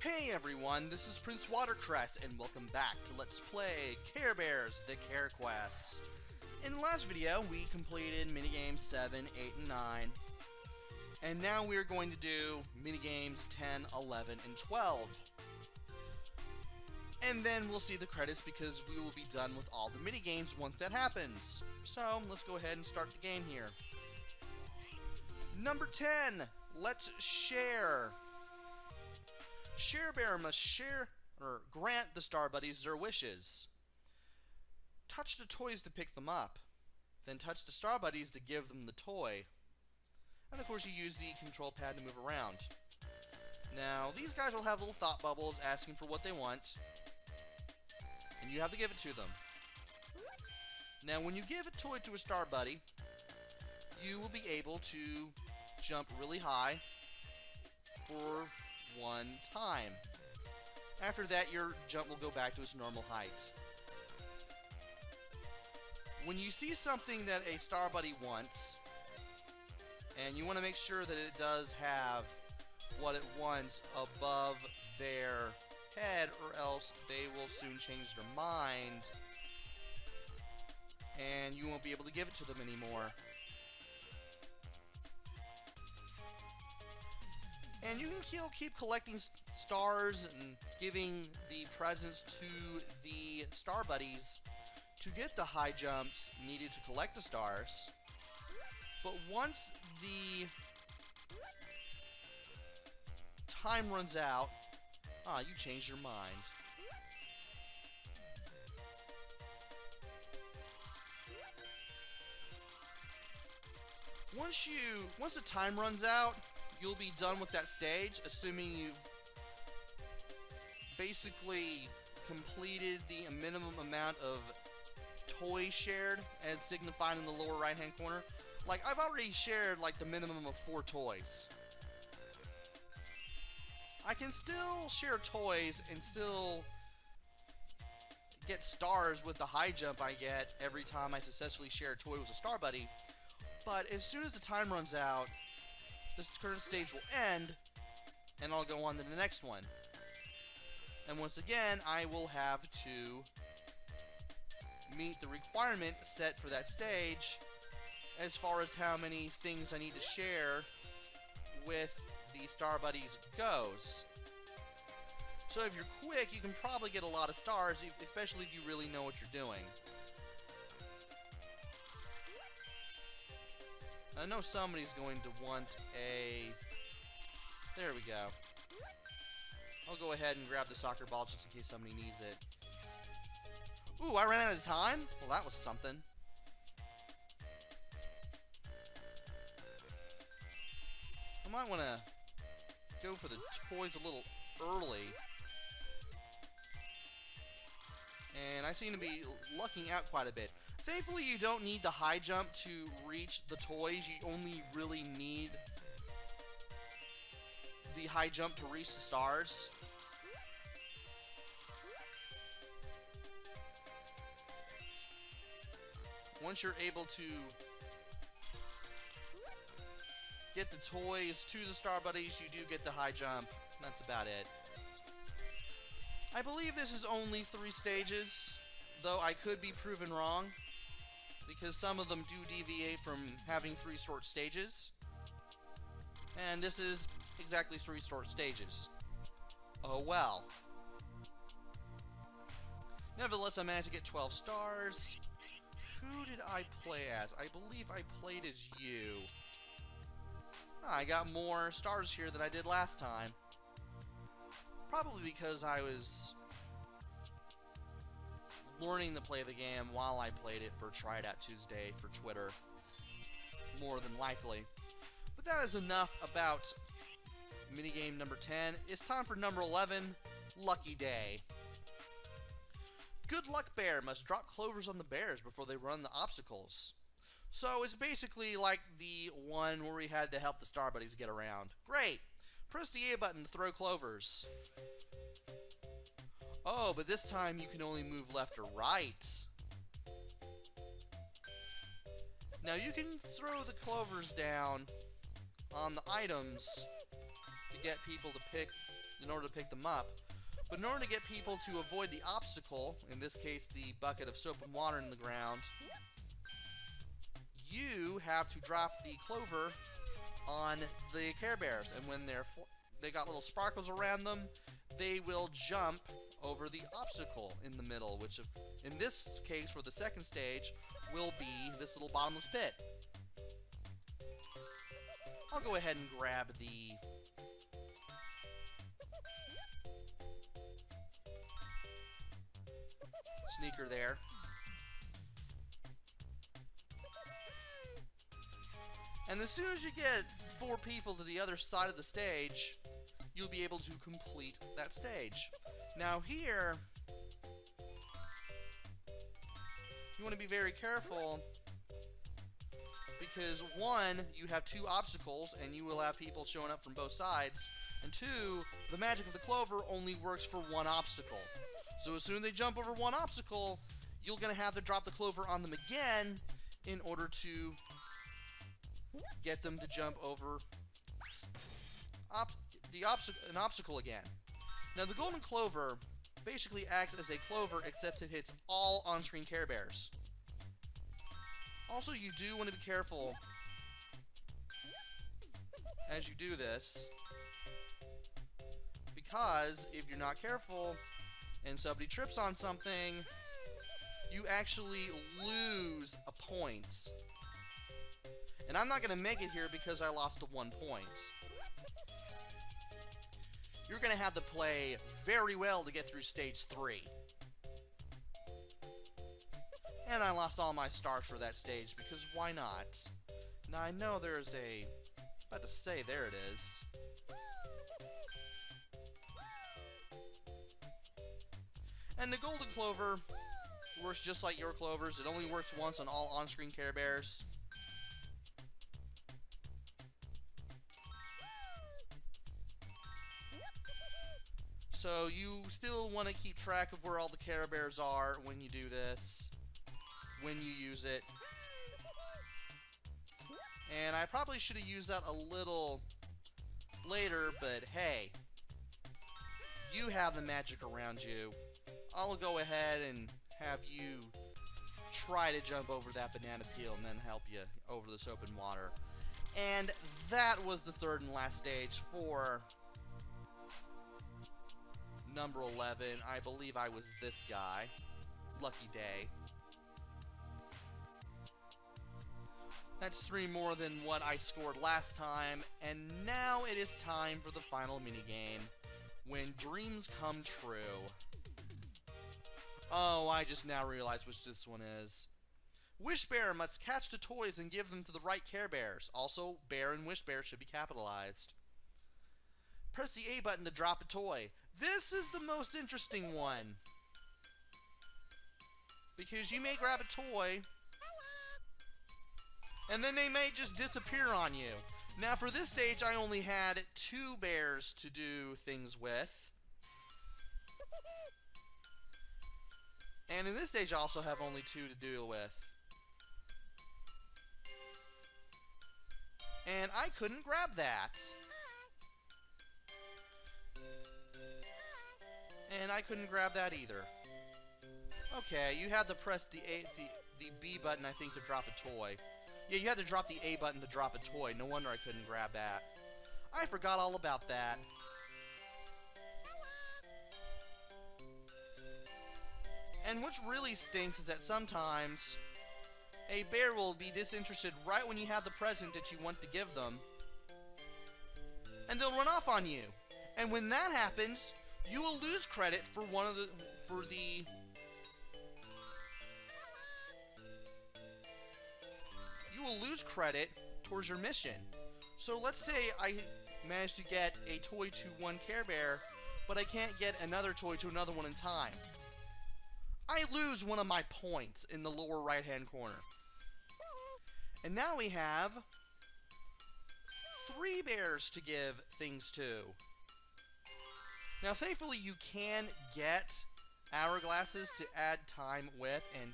Hey everyone, this is PrinceWatercress, and welcome back to Let's Play Care Bears, the Care Quests. In the last video, we completed Minigames 7, 8, and 9. And now we're going to do Minigames 10, 11, and 12. And then we'll see the credits because we will be done with all the minigames once that happens. So, let's go ahead and start the game here. Number 10, let's share. Share Bear must grant the Starbuddies their wishes. Touch the toys to pick them up. Then touch the Starbuddies to give them the toy. And of course you use the control pad to move around. Now, these guys will have little thought bubbles asking for what they want. And you have to give it to them. Now, when you give a toy to a Starbuddy, you will be able to jump really high for one time. After that, your jump will go back to its normal height. When you see something that a Starbuddy wants, and you want to make sure that it does have what it wants above their head, or else they will soon change their mind, and you won't be able to give it to them anymore. And you can keep collecting stars and giving the presents to the Starbuddies to get the high jumps needed to collect the stars. But once the time runs out, you changed your mind. Once the time runs out, you'll be done with that stage, assuming you've basically completed the minimum amount of toys shared, as signified in the lower right hand corner. Like, I've already shared like the minimum of 4 toys. I can still share toys and still get stars with the high jump I get every time I successfully share a toy with a Starbuddy, but as soon as the time runs out, this current stage will end, and I'll go on to the next one. And once again, I will have to meet the requirement set for that stage as far as how many things I need to share with the Starbuddies goes. So if you're quick, you can probably get a lot of stars, especially if you really know what you're doing. I know somebody's going to want a... There we go. I'll go ahead and grab the soccer ball just in case somebody needs it. Ooh, I ran out of time? Well, that was something. I might want to go for the toys a little early. And I seem to be lucking out quite a bit. Thankfully, you don't need the high jump to reach the toys. You only really need the high jump to reach the stars. Once you're able to get the toys to the Starbuddies, you do get the high jump. That's about it. I believe this is only 3 stages, though I could be proven wrong, because some of them do deviate from having 3 short stages. And this is exactly 3 short stages. Oh well. Nevertheless, I managed to get 12 stars. Who did I play as? I believe I played as you. I got more stars here than I did last time. Probably because I was learning to play the game while I played it for Try It Out Tuesday for Twitter. More than likely. But that is enough about minigame number 10. It's time for number 11, Lucky Day. Good Luck Bear must drop clovers on the bears before they run the obstacles. So it's basically like the one where we had to help the Starbuddies get around. Great! Press the A button to throw clovers. Oh, but this time you can only move left or right. Now you can throw the clovers down on the items get people to pick, in order to pick them up. But in order to get people to avoid the obstacle, in this case the bucket of soap and water in the ground, you have to drop the clover on the Care Bears, and when they got little sparkles around them, they will jump over the obstacle in the middle, which in this case for the second stage will be this little bottomless pit. I'll go ahead and grab the sneaker there. And as soon as you get 4 people to the other side of the stage, you'll be able to complete that stage. Now here, you want to be very careful because 1, you have 2 obstacles and you will have people showing up from both sides, and 2, the magic of the clover only works for 1 obstacle. So as soon as they jump over 1 obstacle, you're going to have to drop the clover on them again in order to get them to jump over an obstacle again. Now the golden clover basically acts as a clover, except it hits all on-screen Care Bears. Also, you do want to be careful as you do this, because if you're not careful and somebody trips on something, you actually lose a point. And I'm not going to make it here because I lost to 1 point. You're going to have to play very well to get through stage 3. And I lost all my stars for that stage because why not? Now I know there's a... about to say, there it is. And the golden clover works just like your clovers. It only works once on all on-screen Care Bears. So you still want to keep track of where all the Care Bears are when you do this, when you use it. And I probably should have used that a little later, but hey, you have the magic around you. I'll go ahead and have you try to jump over that banana peel and then help you over the soap and water. And that was the 3rd and last stage for number 11. I believe I was this guy. Lucky day. That's 3 more than what I scored last time, and now it is time for the final minigame, when dreams come true. Oh, I just now realized which this one is. Wish Bear must catch the toys and give them to the right Care Bears. Also, Bear and Wish Bear should be capitalized. Press the A button to drop a toy. This is the most interesting one, because you may grab a toy and then they may just disappear on you. Now for this stage I only had 2 bears to do things with, and in this stage I also have only 2 to deal with, and I couldn't grab that. And I couldn't grab that either. Okay, you had to press the B button, I think, to drop a toy. Yeah, you had to drop the A button to drop a toy. No wonder I couldn't grab that. I forgot all about that. And what really stinks is that sometimes a bear will be disinterested right when you have the present that you want to give them, and they'll run off on you. And when that happens, you will lose credit for you will lose credit towards your mission. So let's say I managed to get a toy to 1 Care Bear, but I can't get another toy to another one in time. I lose 1 of my points in the lower right hand corner. And now we have 3 bears to give things to. Now, thankfully, you can get hourglasses to add time with, and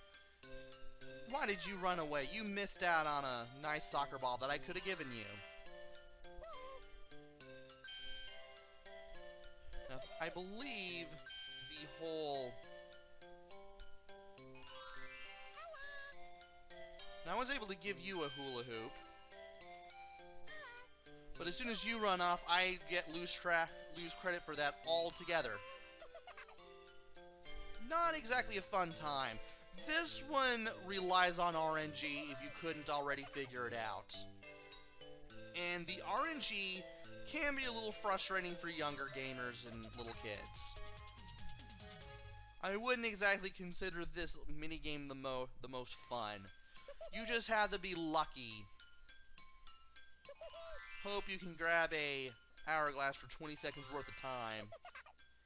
why did you run away? You missed out on a nice soccer ball that I could have given you. I believe the whole... Now, I was able to give you a hula hoop. But as soon as you run off, I get lose credit for that altogether. Not exactly a fun time. This one relies on RNG if you couldn't already figure it out. And the RNG can be a little frustrating for younger gamers and little kids. I wouldn't exactly consider this minigame the most fun. You just have to be lucky. Hope you can grab a hourglass for 20 seconds worth of time.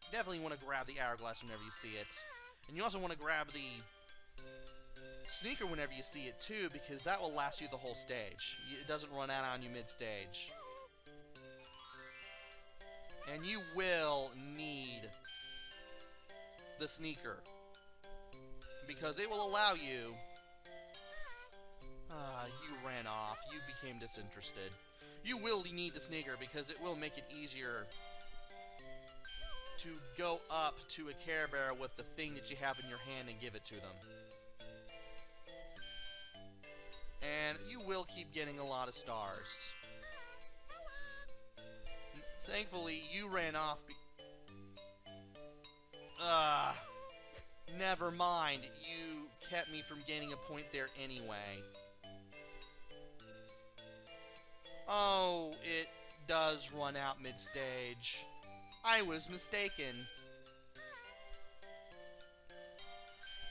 You definitely want to grab the hourglass whenever you see it. And you also want to grab the sneaker whenever you see it too, because that will last you the whole stage. It doesn't run out on you mid-stage. And you will need the sneaker, because it will allow you... you ran off. You became disinterested. You will need the sneaker because it will make it easier to go up to a Care Bear with the thing that you have in your hand and give it to them. And you will keep getting a lot of stars. Thankfully, you ran off. Never mind. You kept me from gaining a point there anyway. Oh, it does run out mid-stage. I was mistaken.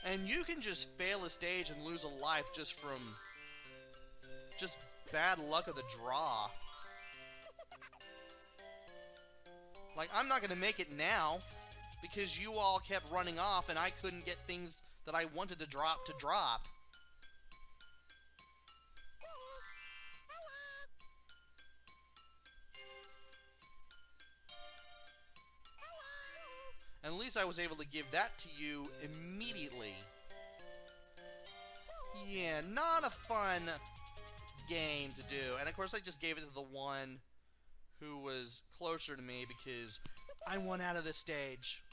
And you can just fail a stage and lose a life just from... just bad luck of the draw. Like, I'm not gonna make it now, because you all kept running off and I couldn't get things that I wanted to drop. And at least I was able to give that to you immediately. Yeah, not a fun game to do. And of course I just gave it to the one who was closer to me because I won out of this stage.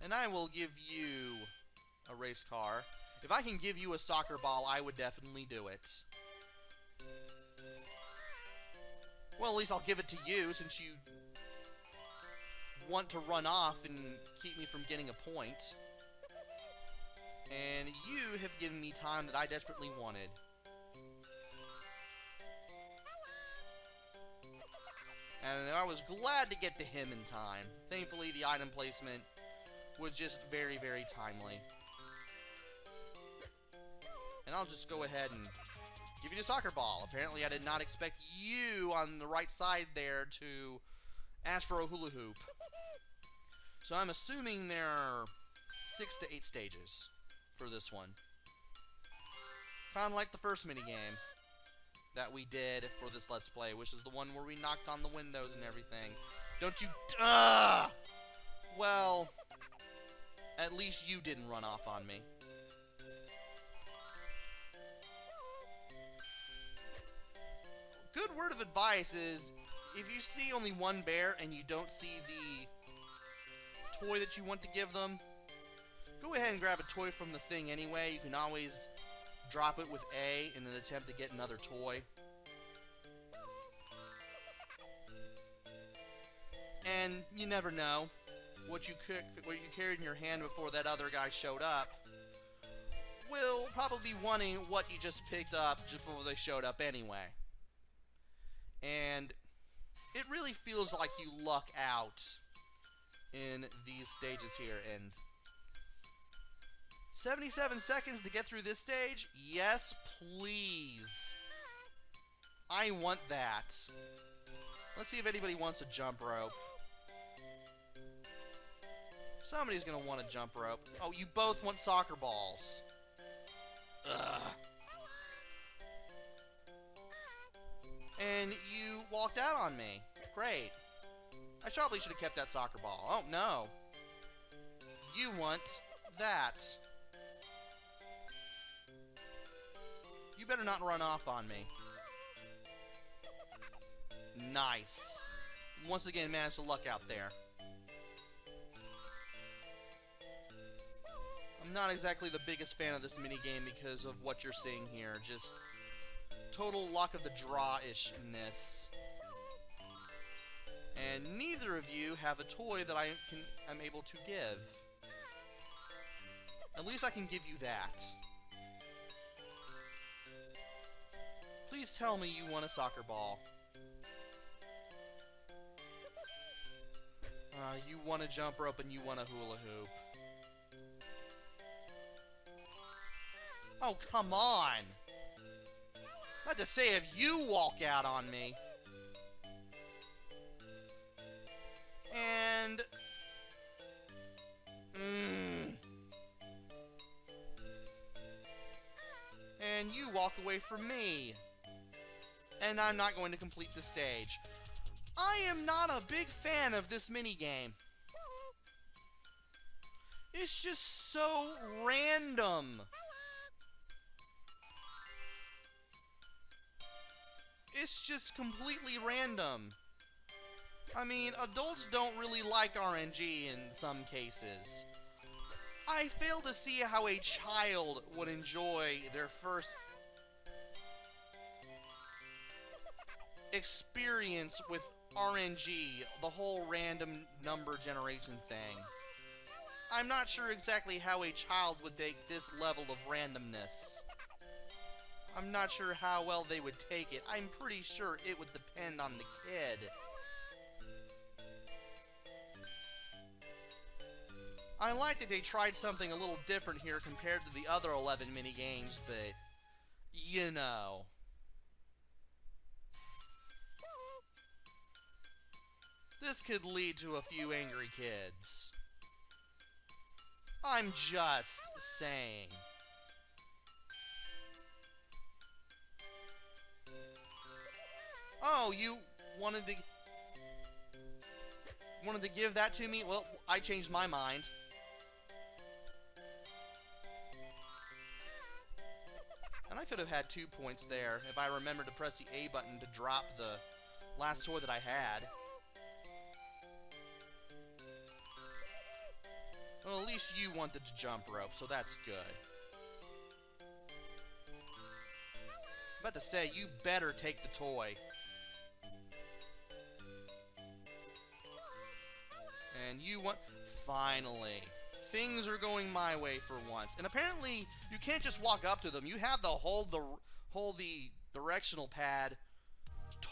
And I will give you a race car. If I can give you a soccer ball, I would definitely do it. Well, at least I'll give it to you, since you want to run off and keep me from getting a point. And you have given me time that I desperately wanted. And I was glad to get to him in time. Thankfully, the item placement was just very, very timely. And I'll just go ahead and give you the soccer ball. Apparently, I did not expect you on the right side there to ask for a hula hoop. So I'm assuming there are 6 to 8 stages for this one. Kind of like the first minigame that we did for this Let's Play, which is the one where we knocked on the windows and everything. Don't you... Well, at least you didn't run off on me. Good word of advice is, if you see only one bear and you don't see the toy that you want to give them, go ahead and grab a toy from the thing anyway. You can always drop it with A in an attempt to get another toy. And you never know what you carried in your hand before that other guy showed up will probably be wanting what you just picked up just before they showed up anyway. And it really feels like you luck out in these stages here. And 77 seconds to get through this stage? Yes, please. I want that. Let's see if anybody wants a jump rope. Somebody's gonna want a jump rope. Oh, you both want soccer balls. Ugh. And you walked out on me. Great. I probably should have kept that soccer ball. Oh, no. You want that. You better not run off on me. Nice. Once again, managed to luck out there. I'm not exactly the biggest fan of this minigame because of what you're seeing here. Just total luck of the draw-ishness. And neither of you have a toy that I'm able to give. At least I can give you that. Please tell me you want a soccer ball. You want a jump rope and you want a hula hoop. Oh, come on! I have to say, if you walk out on me... And... And you walk away from me. And I'm not going to complete the stage. I am not a big fan of this minigame. It's just so random. It's just completely random. I mean, adults don't really like RNG in some cases. I fail to see how a child would enjoy their first experience with RNG, the whole random number generation thing. I'm not sure exactly how a child would take this level of randomness. I'm not sure how well they would take it. I'm pretty sure it would depend on the kid. I like that they tried something a little different here compared to the other 11 minigames, but, you know. This could lead to a few angry kids. I'm just saying. Oh, you wanted to give that to me? Well, I changed my mind. And I could have had 2 points there if I remembered to press the A button to drop the last toy that I had. Well, at least you wanted to jump rope, so that's good. I'm about to say, you better take the toy. And you want... Finally. Things are going my way for once. And apparently, you can't just walk up to them. You have to hold the directional pad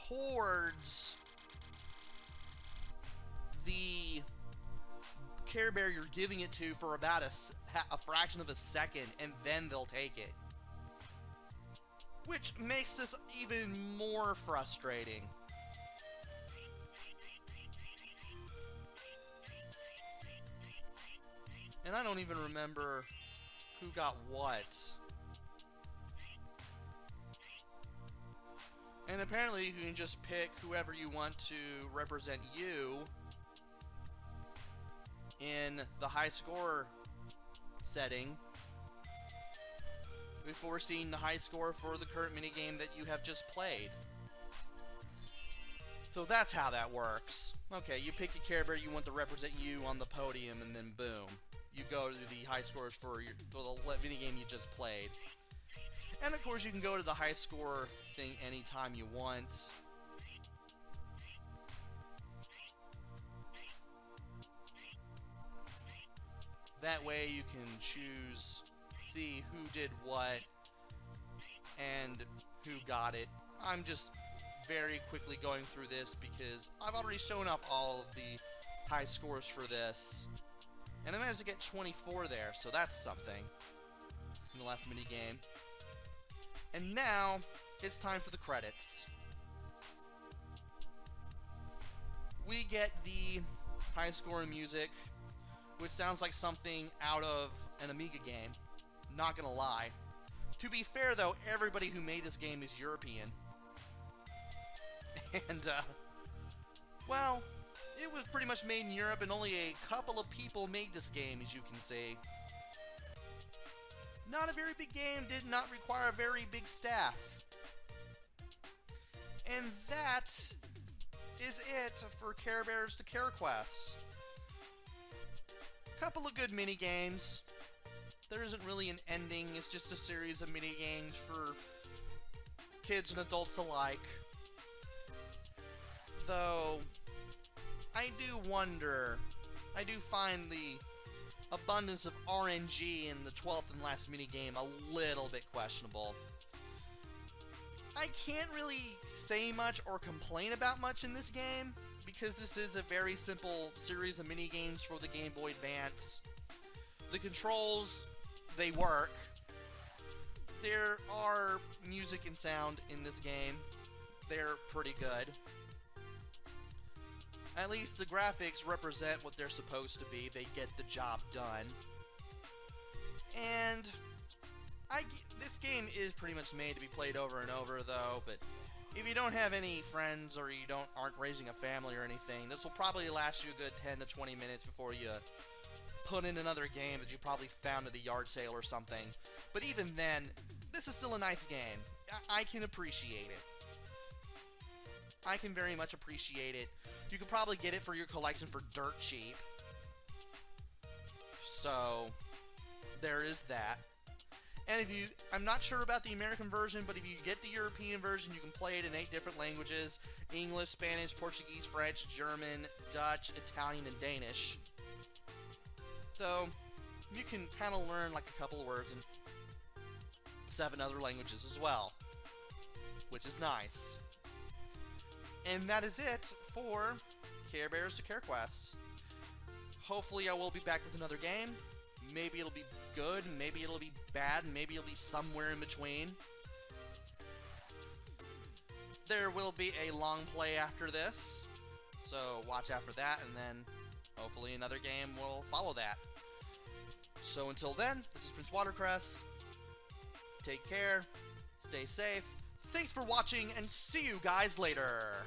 towards the Care Bear you're giving it to for about a fraction of a second, and then they'll take it. Which makes this even more frustrating. And I don't even remember who got what. And apparently you can just pick whoever you want to represent you in the high score setting before seeing the high score for the current minigame that you have just played. So that's how that works. Okay, you pick a Care Bear you want to represent you on the podium, and then boom. You go to the high scores for the minigame you just played. And of course you can go to the high score thing anytime you want. That way you can choose, see who did what, and who got it. I'm just very quickly going through this because I've already shown off all of the high scores for this. And I managed to get 24 there, so that's something in the last minigame. And now, it's time for the credits. We get the high score music, which sounds like something out of an Amiga game. Not gonna lie. To be fair though, everybody who made this game is European. And, well, it was pretty much made in Europe, and only a couple of people made this game, as you can see. Not a very big game, did not require a very big staff. And that is it for Care Bears to Care Quests. Couple of good mini-games. There isn't really an ending, it's just a series of mini-games for kids and adults alike. Though, I do wonder, I do find the abundance of RNG in the 12th and last minigame a little bit questionable. I can't really say much or complain about much in this game, because this is a very simple series of minigames for the Game Boy Advance. The controls, they work. There are music and sound in this game. They're pretty good. At least the graphics represent what they're supposed to be. They get the job done. And this game is pretty much made to be played over and over, though, but if you don't have any friends or you aren't raising a family or anything, this will probably last you a good 10 to 20 minutes before you put in another game that you probably found at a yard sale or something. But even then, this is still a nice game. I can appreciate it. I can very much appreciate it. You could probably get it for your collection for dirt cheap. So, there is that. And if you, I'm not sure about the American version, but if you get the European version, you can play it in 8 different languages: English, Spanish, Portuguese, French, German, Dutch, Italian, and Danish. So, you can kind of learn like a couple of words in 7 other languages as well, which is nice. And that is it for Care Bears to Care Quests. Hopefully I will be back with another game. Maybe it'll be good, maybe it'll be bad, maybe it'll be somewhere in between. There will be a long play after this, so watch out for that, and then hopefully another game will follow that. So until then, this is PrinceWatercress. Take care, stay safe, thanks for watching, and see you guys later!